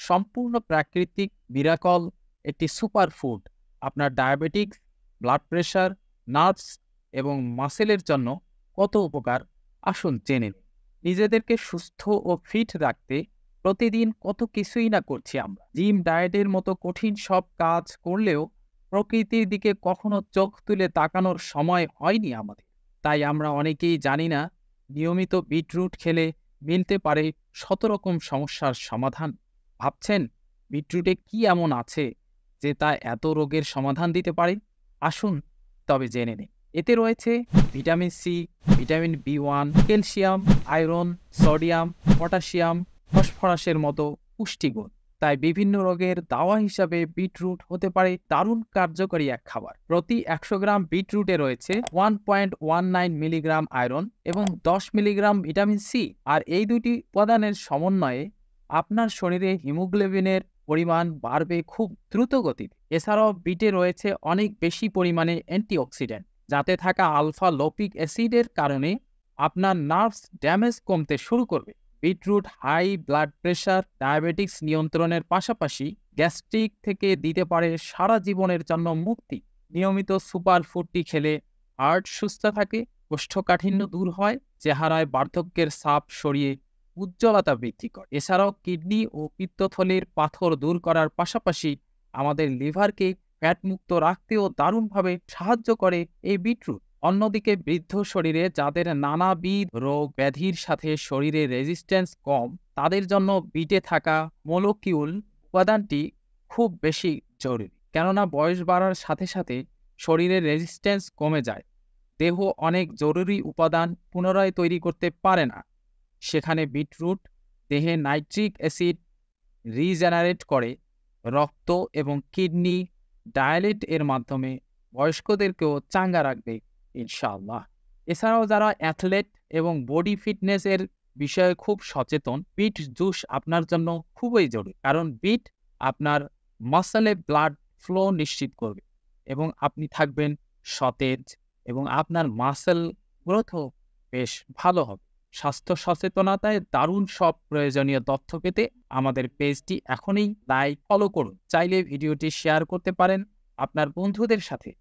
সম্পূর্ণ প্রাকৃতিক মিরাকল একটি সুপারফুড আপনার ডায়াবেটিক্স, ব্লাড প্রেশার, নার্ভস এবং মাসেলের জন্য কত উপকার আসুন জেনে নিন। নিজেদেরকে সুস্থ ও ফিট রাখতে প্রতিদিন কত কিছুই না করছি আমরা। জিম, ডায়েটের মতো কঠিন সব কাজ করলেও প্রকৃতির দিকে কখনো চোখ তুলে তাকানোর সময় হয়নি আমাদের। তাই আমরা অনেকেই জানি না নিয়মিত বিটরুট খেলে মিলতে পারে ১৭ রকম সমস্যার সমাধান। ভাবছেন বিটরুটে কি এমন আছে যে তা এত রোগের সমাধান দিতে পারে? আসুন তবে জেনে নিন। এতে রয়েছে vitamin C, vitamin B one, calcium, iron, sodium, potassium, ফসফরাসের মতো পুষ্টিগুণ। তাই বিভিন্ন রোগের দাওয়া হিসাবে বিটরুট হতে পারে দারুণ কার্যকরী এক খাবার। প্রতি ১০০ গ্রাম বিটরুটে রয়েছে 1.19 মিলিগ্রাম আয়রন এবং ১০ মিলিগ্রাম ভিটামিন সি। আর এই দুটি উপাদানের সমন্বয়ে আপনার শরীরে হিমোগ্লোবিনের পরিমাণ বাড়বে খুব দ্রুত গতিতে। এছাড়াও বিটে রয়েছে অনেক বেশি পরিমাণে অ্যান্টিঅক্সিডেন্ট, যাতে থাকা আলফা লোপিক অ্যাসিডের কারণে আপনার নার্ভস ড্যামেজ কমতে শুরু করবে। Beetroot high blood pressure, diabetics নিয়ন্ত্রণের পাশাপাশি গ্যাস্ট্রিক থেকে দিতে পারে সারা জীবনের জন্য মুক্তি। নিয়মিত সুপার ফুডটি খেলে হার্ট সুস্থ থাকে, কোষ্ঠকাঠিন্য দূর হয়, চেহারায় বার্ধক্যের ছাপ সরিয়ে উজ্জ্বলতা বৃদ্ধি করে। এছাড়াও কিডনি ও পিত্তথলির পাথর দূর করার পাশাপাশি আমাদের লিভারকে ফ্যাটমুক্ত রাখতেও দারুণভাবে সাহায্য করে এই বিটরুট। অন্যদিকে বৃদ্ধ শরীরে যাদের নানাবিধ রোগ ব্যাধির সাথে শরীরে রেজিস্ট্যান্স কম, তাদের জন্য বিটে থাকা মলিকিউল উপাদানটি খুব বেশি জরুরি। কেননা বয়স বাড়ার সাথে সাথে শরীরের রেজিস্ট্যান্স কমে যায়, দেহ অনেক জরুরি উপাদান পুনরায় তৈরি করতে পারে না। সেখানে বিটরুট দেহে নাইট্রিক অ্যাসিড রিজেনারেট করে, রক্ত এবং কিডনি ডায়ালেট এর মাধ্যমে বয়স্কদেরকেও চাঙ্গা রাখবে ইনশাআল্লাহ। এছাড়াও যারা অ্যাথলেট এবং বডি ফিটনেসের বিষয়ে খুব সচেতন, বিট জুস আপনার জন্য খুবই জরুরি। কারণ বিট আপনার মাসলে ব্লাড ফ্লো নিশ্চিত করবে এবং আপনি থাকবেন সতেজ এবং আপনার মাসেল গ্রোথও বেশ ভালো হবে। স্বাস্থ্য সচেতনতায় দারুণ সব প্রয়োজনীয় তথ্য পেতে আমাদের পেজটি এখনই লাইক, ফলো করুন। চাইলে ভিডিওটি শেয়ার করতে পারেন আপনার বন্ধুদের সাথে।